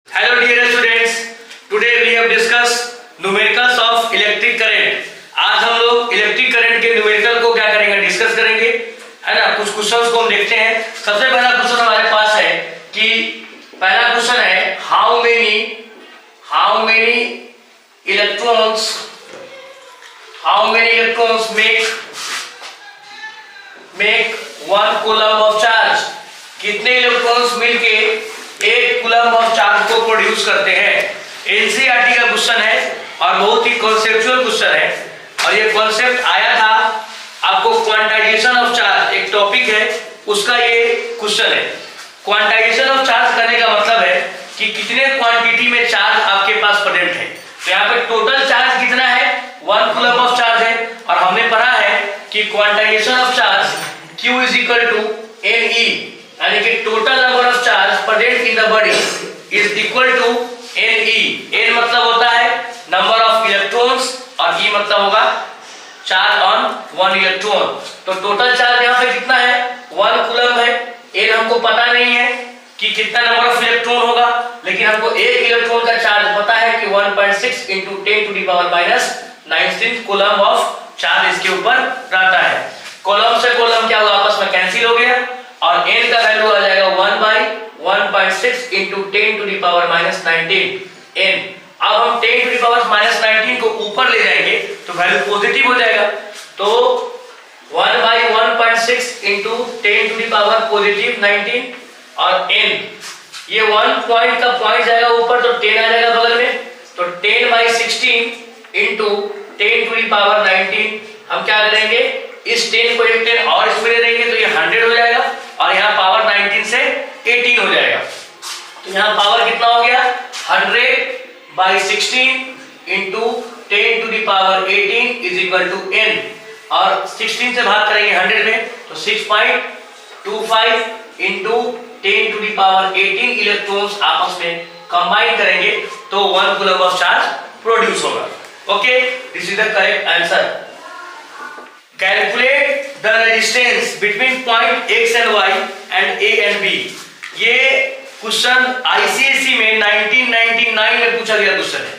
Hello dear students, today we have discussed numericals of electric current। आज हम लोग electric current के numerical को क्या करेंगे, डिस्कस करेंगे, है ना। कुछ क्वेश्चंस को हम देखते हैं। सबसे पहला क्वेश्चन हमारे पास है कि पहला क्वेश्चन है how many electrons make 1 coulomb of charge. कितने इलेक्ट्रॉन्स मिलके 1 कूलम ऑफ चार्ज को प्रोड्यूस करते हैं। एनसीईआरटी का क्वेश्चन है और बहुत ही कॉन्सेप्चुअल क्वेश्चन है और ये कॉन्सेप्ट आया था आपको क्वांटाइजेशन ऑफ चार्ज, एक टॉपिक है उसका ये क्वेश्चन है। क्वांटाइजेशन ऑफ चार्ज करने का मतलब है कि कितने क्वांटिटी में चार्ज आपके पास प्रेजेंट है। तो यहाँ पे टोटल चार्ज कितना है, 1 कूलम ऑफ चार्ज है और हमने पढ़ा है कि quantization of charge Q is equal to NE, यानी कि total number of charge present in the body is equal to NE। N मतलब होता है नंबर ऑफ इलेक्ट्रॉन्स और E मतलब होगा चार्ज ऑन 1 इलेक्ट्रॉन। तो टोटल चार्ज यहाँ पे कितना है, 1 कूलम है। N हमको पता नहीं है कि कितना नंबर ऑफ इलेक्ट्रॉन होगा, लेकिन हमको 1 इलेक्ट्रॉन का चार्ज पता है कि 1.6 × 10⁻⁻19 कूलम ऑफ चार्ज इसके ऊपर रहता है। कॉलम से कॉलम क्या हुआ, आपस में कैंसिल हो गया और n का वैल्यू आ जाएगा 1/1.6 × 10⁻⁻19 n। अब हम 10⁻⁻19 को ऊपर ले जाएंगे तो वैल्यू पॉजिटिव हो जाएगा। तो 1/1.6 × 10⁻⁻19 और n, ये 1 पॉइंट का पॉइंट जाएगा ऊपर तो 10 आ जाएगा बगल में। तो 10/16 × 10⁻19 हम क्या करेंगे, इस 10 को एक 10 और इसमें दे देंगे तो ये 100 हो जाएगा और यहाँ पावर 19 से 18 हो जाएगा। तो यहाँ पावर कितना हो गया, 100/16 × 10⁻18 इज इक्वल टू n और 16 से भाग करेंगे 100 में तो 6.25 × 10⁻18 इलेक्ट्रॉन्स आपस में कंबाइन करेंगे तो 1 कूलम ऑफ चार्ज प्रोड्यूस होगा। Okay, this is the correct answer. Calculate the resistance between point X and Y and A and B। ये क्वेश्चन ICSE में 1999 में पूछा गया क्वेश्चन है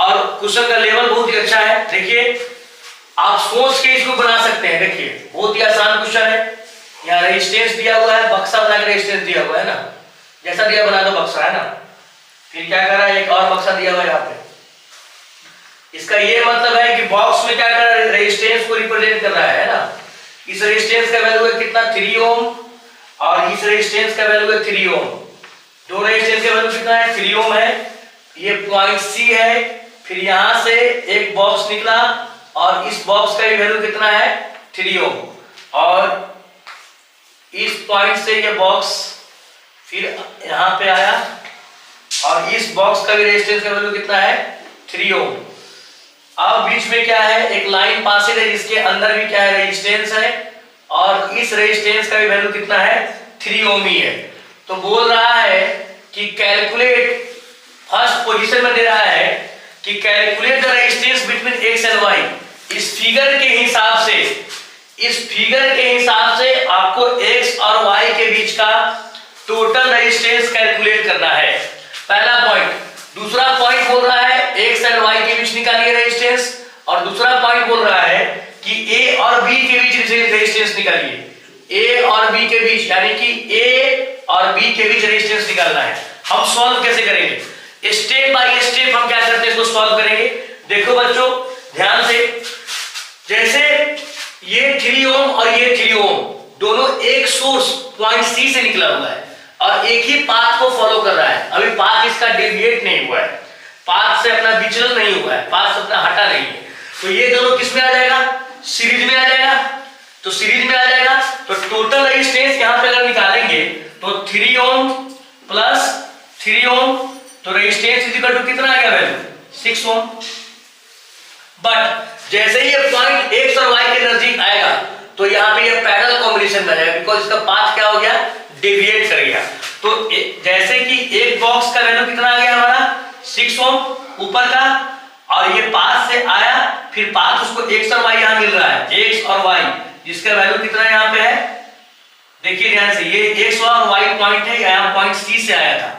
और क्वेश्चन का लेवल बहुत ही अच्छा है। देखिए आप सोच के इसको बना सकते हैं। देखिए बहुत ही आसान क्वेश्चन है। यहाँ रेजिस्टेंस दिया हुआ है, बक्सा बनाकर रेजिस्टेंस दिया हुआ है ना, जैसा दिया बना दो बक्सा, है ना। फिर क्या कर रहा है, एक और बक्सा दिया हुआ है यहाँ पे। इसका ये मतलब है कि बॉक्स में क्या कर रहा है, रेजिस्टेंस को रिप्रेजेंट कर रहा है ना। इस रेजिस्टेंस का वैल्यू है कितना, 3 ओम और इस रेजिस्टेंस का वैल्यू है 3 ओम। दो रेजिस्टेंस का वैल्यू कितना है, 3 ओम है। ये पॉइंट C है, फिर यहां से एक बॉक्स निकला और इस बॉक्स का वैल्यू कितना है, 3 ओम और इस पॉइंट से ये बॉक्स फिर यहां पे आया और इस बॉक्स का भी रेजिस्टेंस का वैल्यू कितना है, 3 ओम। अब बीच में क्या है, एक लाइन पासिंग है जिसके अंदर भी क्या है, रेजिस्टेंस है और इस रेजिस्टेंस का भी वैल्यू कितना है, 3 ओम ही है। तो बोल रहा है कि कैलकुलेट, फर्स्ट पोजीशन में दे रहा है कि calculate the resistance between X and Y। इस फिगर के हिसाब से आपको X और Y के बीच का टोटल रेजिस्टेंस कैलकुलेट करना है, पहला पॉइंट। दूसरा पॉइंट बोल रहा है X एंड Y के बीच निकालिए रेजिस्टेंस और दूसरा पॉइंट बोल रहा है कि A और B के बीच रेजिस्टेंस निकालिए। A और B के बीच, यानी कि A और B के बीच रेजिस्टेंस निकालना है। हम सॉल्व कैसे करेंगे, स्टेप बाय स्टेप हम क्या करते हैं, इसको सॉल्व करेंगे। देखो बच्चों ध्यान से, जैसे ये 3 ओम और ये 3 ओम दोनों एक सोर्स पॉइंट C से निकला हुआ है और एक ही पाथ को फॉलो कर रहा है। अभी पाथ इसका डेविएट नहीं हुआ है, पाथ से अपना विचलन नहीं हुआ है, पाथ से अपना हटा नहीं है। तो ये दोनों किस में आ जाएगा, सीरीज में आ जाएगा। तो सीरीज में आ जाएगा तो टोटल रेजिस्टेंस यहां पे अगर निकालेंगे तो 3 ओम प्लस 3 ओम, तो रेजिस्टेंस इज इक्वल टू कितना आ गया वैल्यू, 6 ओम। बट जैसे ही ये पॉइंट X और Y के नजदीक आएगा तो यहाँ पे ये पैरेलल कॉम्बिनेशन में आ जाएगा, बिकॉज इसका पाथ क्या हो गया, डेविएट कर गया। तो जैसे कि एक बॉक्स का वैल्यू कितना आ गया हमारा, 6 ओम ऊपर का, और ये पाथ से आया, फिर पाथ उसको X और Y यहाँ मिल रहा है, X और Y, जिसका वैल्यू कितना यहाँ पे है, देखिए ध्यान से, ये X और Y पॉइंट है, यहाँ पॉइंट C से आया था।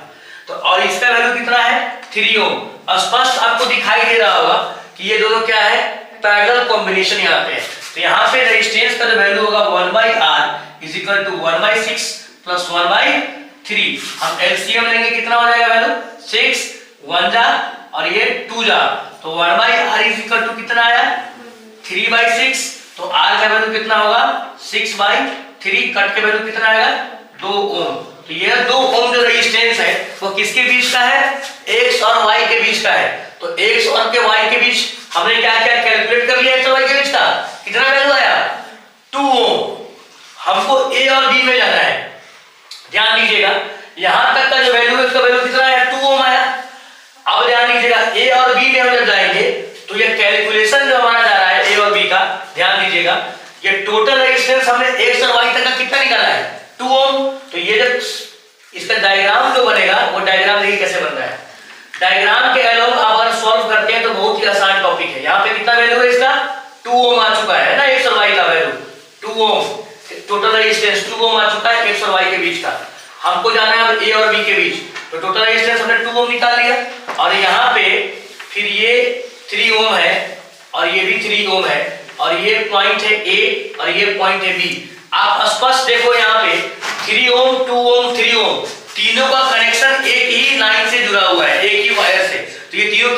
तो और इसका वैल्यू कितना है 3 ओम। स्पष्ट आपको दिखाई दे रहा होगा कि ये दोनों क्या है पैरेलल कॉम्बिनेशन यहाँ पे है। तो यहाँ पे रेजिस्टेंस का जो वैल्यू होगा 1/R is equal to 1/6 plus 1/3। हम एलसीएम लेंगे कितना हो जाएगा वैल्यू 6 1 जा और ये 2 जा, तो 1/R इज इक्वल टू कितना आया 3/6। तो R का वैल्यू कितना होगा 6/3, कट के वैल्यू कितना आएगा 2 ओम। तो ये 2 ओम जो रेजिस्टेंस है वो किसके बीच का है x और y के बीच का है। तो x और के y के बीच हमने क्या क्या कैलकुलेट कर लिया x और y के बीच का कितना वैल्यू आया 2 ओम। हमको a और b में जाना है, ध्यान दीजिएगा यहां तक का जो वैल्यू है उसका वैल्यू कितना आया 2 ओम आया। अब ध्यान दीजिएगा a और b में हम जब जाएंगे तो ये कैलकुलेशन जो हमारा जा रहा है a और b का, ध्यान दीजिएगा ये टोटल रेजिस्टेंस हमने x और y तक का कितना निकाला है 2 ओम। तो ये जब इसका डायग्राम जो बनेगा वो डायग्राम देखिए कैसे बन रहा है। डायग्राम के अलोंग आप अगर सॉल्व करते हैं तो बहुत ही आसान टॉपिक है। यहाँ पे कितना वैल्यू है इसका 2 ओम आ चुका है ना, x और y का वैल्यू 2 ओम, टोटल रेजिस्टेंस 2 ओम आ चुका है x और y के बीच का। हमको जाना है अब a और b के बीच, तो टोटल रेजिस्टेंस हमने 2 ओम निकाल लिया और यहाँ पे फिर ये 3 ओम है और ये भी 3 ओम है और ये पॉइंट है A और ये पॉइंट है B। आप स्पष्ट देखो यहाँ पे 3 ओम 2 ओम 3 ओम तीनों का कनेक्शन एक ही लाइन से जुड़ा हुआ है, एक ही वायर से। तो ये तीनों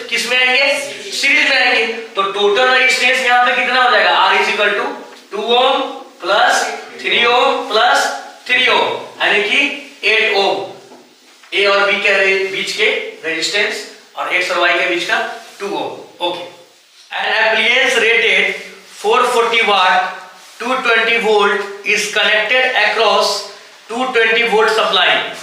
किस में आएंगे सीरीज में आएंगे। तो टोटल रेजिस्टेंस यहाँ पे कितना हो जाएगा R is equal to 2 ohm plus 3 ohm plus 3 ohm यानी कि 8 ओम A और B के बीच के रेजिस्टेंस और X और Y के बीच का 2 ohm. Okay, an appliance rated 440 watt 220 volt is connected across 220 volt supply.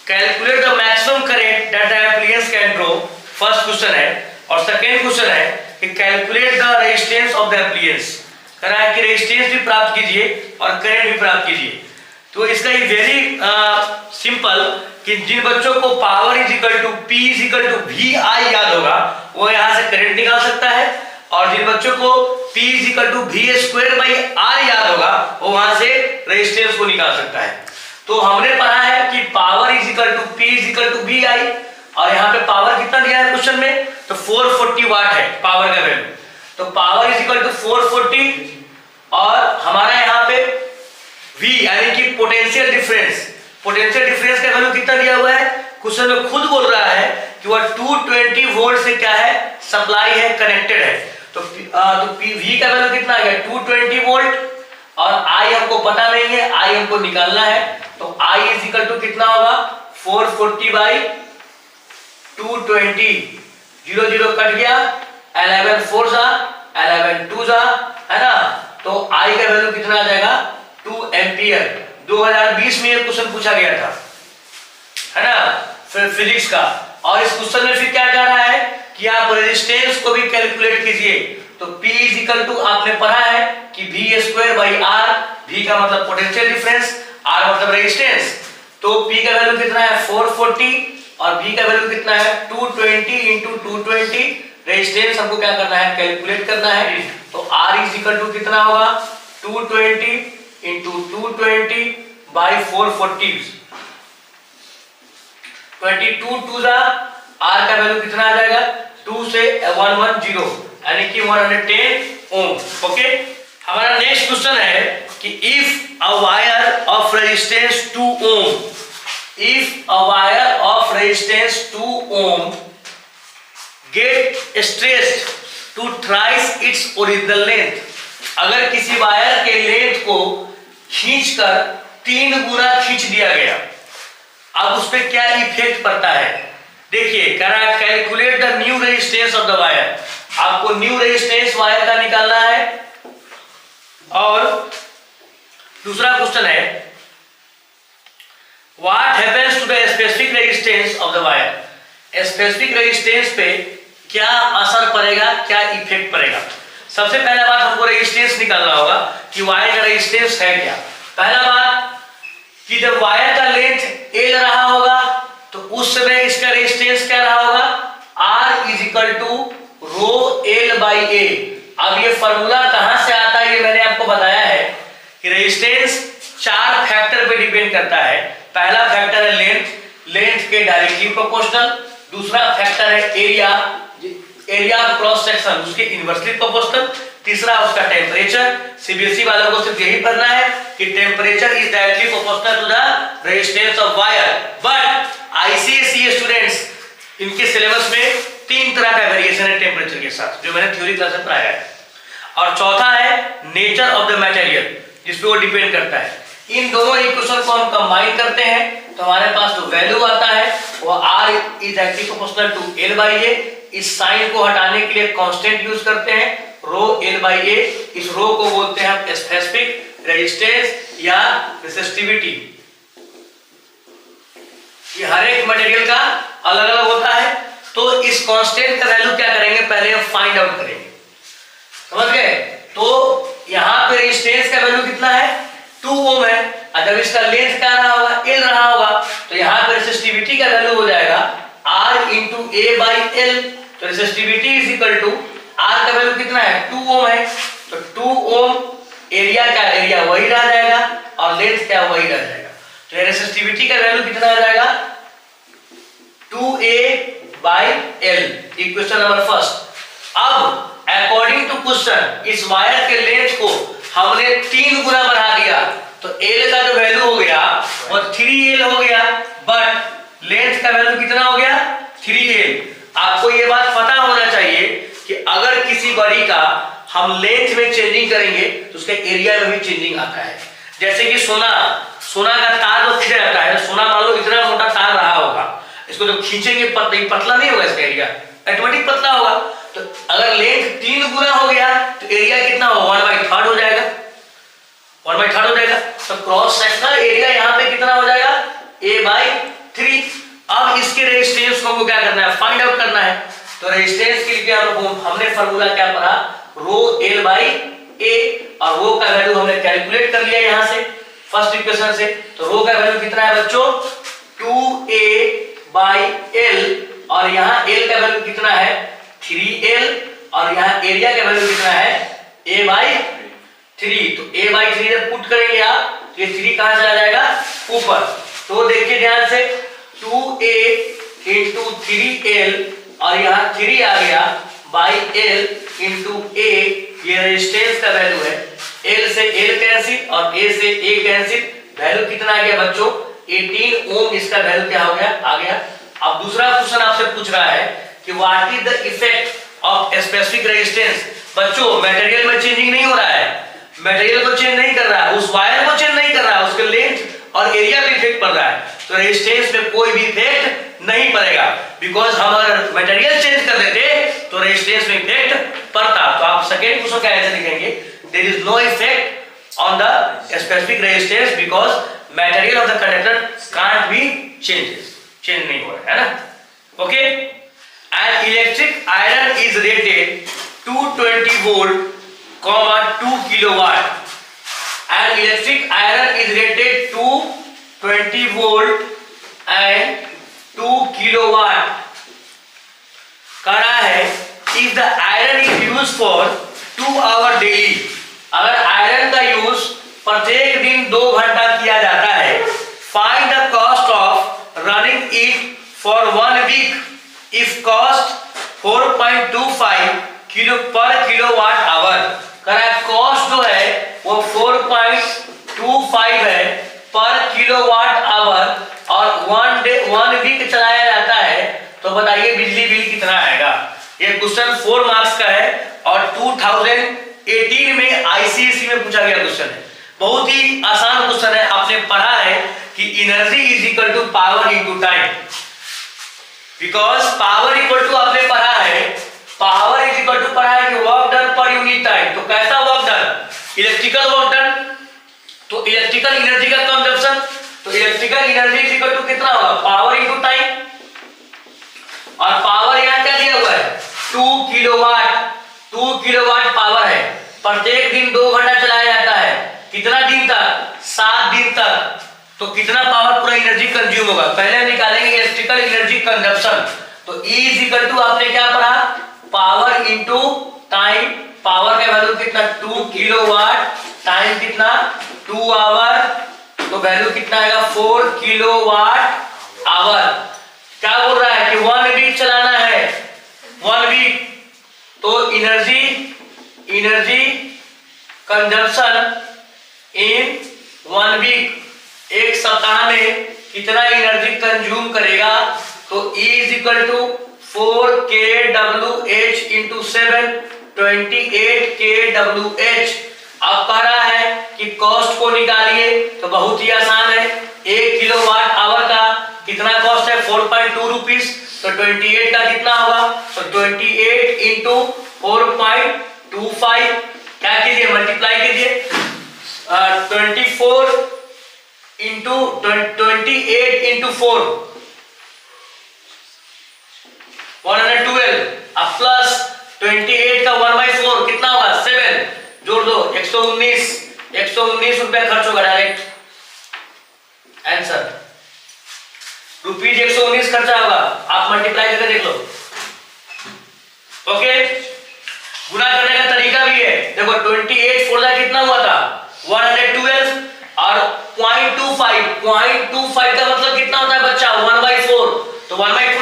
Calculate the maximum current that the appliance can draw. First question है और सेकेंड क्वेश्चन है कि calculate the resistance of the appliances. कह रहा है कि resistance भी प्राप्त कीजिए और करंट भी प्राप्त कीजिए। तो इसका ये वेरी सिंपल कि जिन बच्चों को power is equal to P is equal to VI याद होगा वो यहाँ से करंट निकाल सकता है, और जिन बच्चों को P is equal to V²/R याद होगा वो वहां से रेजिस्टेंस को निकाल सकता है। तो हमने पढ़ा है कि power is equal to P is equal to VI और यहाँ पे पावर कितना दिया है क्वेश्चन में, तो 440 वाट है पावर का वैल्यू। तो पावर इज इक्वल टू 440 और हमारा यहाँ पे V यानी कि पोटेंशियल डिफरेंस, पोटेंशियल डिफरेंस का वैल्यू कितना दिया हुआ है क्वेश्चन में खुद बोल रहा है कि वह 220 वोल्ट से क्या है सप्लाई है कनेक्टेड है। तो V का वैल्यू कितना आ गया 220 वोल्ट और I हमको पता नहीं है, I हमको निकालना है। तो I इज इक्वल टू कितना होगा 440/220, 0 0 कट गया, 11 4 जा 11 2 जा है ना। तो I का वैल्यू कितना आ जाएगा 2 एम्पियर। 2020 में ये क्वेश्चन पूछा गया था है ना फिजिक्स का, और इस क्वेश्चन में फिर क्या जा रहा है कि आप रेजिस्टेंस को भी कैलकुलेट कीजिए। तो P इज इक्वल टू आपने पढ़ा है कि V²/R, V का मतलब पोटेंशियल डिफरेंस, R मतलब रेजिस्टेंस। तो P का वैल्यू कितना है 440 और V का वैल्यू कितना है 220 × 220। रेजिस्टेंस हमको क्या करना है कैलकुलेट करना है। तो R इज इक्वल टू कितना होगा 220 × 220/440, 22 2 जा, R का वैल्यू कितना आ जाएगा 2 से 110 यानी कि 110 ओम। ओके, हमारा नेक्स्ट क्वेश्चन है कि if a wire of resistance 2 ohm, if a wire of resistance 2 ohm get stretched to thrice its original length, अगर किसी वायर के लेंथ को खींचकर 3 गुना खींच दिया गया, अब उस पर क्या इफेक्ट पड़ता है। देखिए कह रहा है calculate the new resistance of the wire, आपको न्यू रेजिस्टेंस वायर का निकालना है। और दूसरा क्वेश्चन है what happens to the specific resistance of the wire, specific resistance पे क्या असर पड़ेगा, क्या इफेक्ट पड़ेगा। सबसे पहला बात हमको रेजिस्टेंस निकालना होगा कि वायर का रेजिस्टेंस है क्या। पहला बात कि जब वायर का लेंथ L रहा होगा तो उस समय इसका रेजिस्टेंस क्या रहा होगा R is equal to ρL/A। अब ये फॉर्मूला कहां से आता है ये मैंने आपको बताया है कि रेजिस्टेंस 4 फैक्टर पे डिपेंड करता है। पहला फैक्टर है लेंथ, लेंथ के डायरेक्टली प्रोपोर्शनल। दूसरा फैक्टर है area, area of cross section उसके इनवर्सली प्रोपोर्शनल। तीसरा उसका टेम्परेचर। सीबीएसई वालों को सिर्फ यही पढ़ना है कि temperature is directly proportional to the resistance of wire. But ICSE students, इनके सिलेबस में 3 तरह का वेरिएशन है टेम्परेचर के साथ, जो मैंने थ्योरी क्लास में पढ़ाया है। और चौथा है नेचर ऑफ द मटेरियल, जिसपे वो डिपेंड करता है। इन दोनों इक्वेशन को हम कंबाइन करते हैं तो हमारे पास जो वैल्यू आता है वो R is directly proportional to L by A। इस साइन को हटाने के लिए कांस्टेंट यूज करते हैं रो L बाई A। इस रो को बोलते हैं हम स्पेसिफिक रेजिस्टेंस या रेसिस्टिविटी। ये हर एक मटेरियल का अलग अलग होता है। तो इस कांस्टेंट का वैल्यू क्या करेंगे, पहले हम फाइंड आउट करेंगे, समझ गए। तो यहाँ पे रेजिस्टेंस का वैल्यू कितना है, 2 ओम है। और जब इसका लेंथ क्या रहा होगा, L रहा होगा, तो यहाँ पे रेसिस्टिविटी का वैल्यू हो जाएगा R into A by L। तो resistivity is equal to R का वैल्यू कितना है, 2 ओम है। तो 2 ओम एरिया का एरिया वही रह जाएगा और लेंथ क्या वही रह जाएगा। तो रेसिस्टिविटी का वैल्यू कितना आ जाएगा, 2A by L। Equation number first. अब अकॉर्डिंग टू क्वेश्चन इस वायर के लेंथ को हमने 3 गुना बढ़ा दिया, तो L का जो वैल्यू हो गया वो 3L हो गया। बट लेंथ का वैल्यू कितना हो गया, 3L। आपको ये बात पता होना चाहिए कि अगर किसी बॉडी का हम लेंथ में चेंजिंग करेंगे तो उसके एरिया में भी चेंजिंग आता है। जैसे कि सोना का तार जो खींचा जाता है, सोना मान लो इतना मोटा तार रहा होगा, इसको जब खींचेंगे पतला नहीं होगा, इसका एरिया ऑटोमेटिक पतला होगा। तो अगर लेंथ 3 गुना हो गया तो एरिया कितना होगा, 1/3 हो जाएगा, 1/3 हो जाएगा। तो क्रॉस सेक्शनल एरिया यहाँ पे कितना हो जाएगा, A/3। अब इसके रेजिस्टेंस को हमको क्या करना है, फाइंड आउट करना है। तो रेजिस्टेंस के लिए हमने फार्मूला क्या पढ़ा, रो L बाई A। और रो का वैल्यू हमने कैलकुलेट कर लिया यहाँ से फर्स्ट इक्वेशन से। तो रो का वैल्यू कितना है बच्चों, 2A बाई L। और यहाँ L का वैल्यू कितना है, 3L। और यहाँ एरिया का वैल्यू कितना है, A/3। तो A/3 जब पुट करेंगे आप तो ये 3 कहां चला जाएगा, ऊपर। तो देखिए ध्यान से, 2A इंटू 3L और यहाँ 3 आ गया बाई L इंटू A। ये रेजिस्टेंस का वैल्यू है। L से L कैंसिल और A से A कैंसिल। वैल्यू कितना आ गया बच्चों, 18 ओम इसका वैल्यू क्या हो गया, आ गया। अब दूसरा क्वेश्चन आपसे पूछ रहा है कि what is the effect of specific resistance. बच्चों मटेरियल में चेंजिंग नहीं हो रहा है, मटेरियल को चेंज नहीं कर रहा है, उस वायर को चेंज नहीं कर रहा है, उसके लेंथ और एरिया पे इफेक्ट पड़ रहा है। तो रेजिस्टेंस में कोई भी इफेक्ट नहीं पड़ेगा, बिकॉज हम अगर मटेरियल चेंज कर देते तो रेजिस्टेंस में इफेक्ट पड़ता। तो आप सेकंड क्वेश्चन का आंसर लिखेंगे, there is no effect on the specific resistance because material of the conductor can't be change नहीं हो रहा है ना। Okay. An electric iron is rated 220 volt, 2 kilowatt. An electric iron is rated to 20 volt and 2 kilowatt. कह रहा है if the iron is used for 2 hours daily, अगर iron का यूज प्रत्येक दिन 2 घंटा किया जाता है, find the cost of running it for 1 week if cost 4.25 kilo पर किलोवाट आवर। कह रहा है कॉस्ट जो है वो 4.25 है पर किलोवाट आवर और 1 वीक चलाया जाता है। तो बताइए बिजली बिल कितना आएगा। ये क्वेश्चन 4 मार्क्स का है और 2018 में आईसीएसई में पूछा गया क्वेश्चन है। बहुत ही आसान क्वेश्चन है। आपने पढ़ा है कि energy is equal to power into time, because power equal to आपने पढ़ा है, पावर इज इक्वल टू पढ़ा है कि work done per unit time. तो कैसा work done, electrical work done, तो इलेक्ट्रिकल एनर्जी का कंजप्शन, तो electrical energy is equal to कितना होगा, पावर इनटू टाइम। और पावर यहां क्या दिया हुआ है, 2 किलोवाट। 2 किलोवाट पावर है, प्रत्येक दिन 2 घंटा चलाया जाता है। कितना दिन तक, 7 दिन तक। तो कितना पावर पूरा एनर्जी कंज्यूम होगा, पहले हम निकालेंगे इलेक्ट्रिकल एनर्जी कंजप्शन। तो E इज इक्वल टू आपने क्या पढ़ा, पावर इनटू टाइम। पावर का वैल्यू कितना, 2 किलोवाट, टाइम कितना 2 आवर, तो वैल्यू कितना आएगा 4 किलोवाट आवर। क्या बोल रहा है कि 1 वीक चलाना है, 1 वीक, तो एनर्जी कंजप्शन इन 1 वीक, एक सप्ताह में कितना एनर्जी कंज्यूम करेगा, तो E = 4 kWh into 7, 28 kWh। अब कह रहा है कि कॉस्ट को निकालिए, तो बहुत ही आसान है। 1 किलोवाट आवर का कितना कॉस्ट है, 4.2 रुपीस, तो 28 का कितना होगा, तो 28 इंटू 4.25, क्या कीजिए मल्टीप्लाई कीजिए, 24 इंटू 28 इंटू 4 112, अब प्लस 28 का 1/4 कितना होगा 7, जोड़ दो 119 रुपया खर्च होगा डायरेक्ट आंसर, रुपीज 119 खर्चा होगा। आप मल्टीप्लाई करके देख लो। ओके, गुना करने का तरीका भी है, देखो 28 फोड़ा कितना हुआ था 112 और 0.25 का मतलब कितना होता है बच्चा 1/4, तो 1/4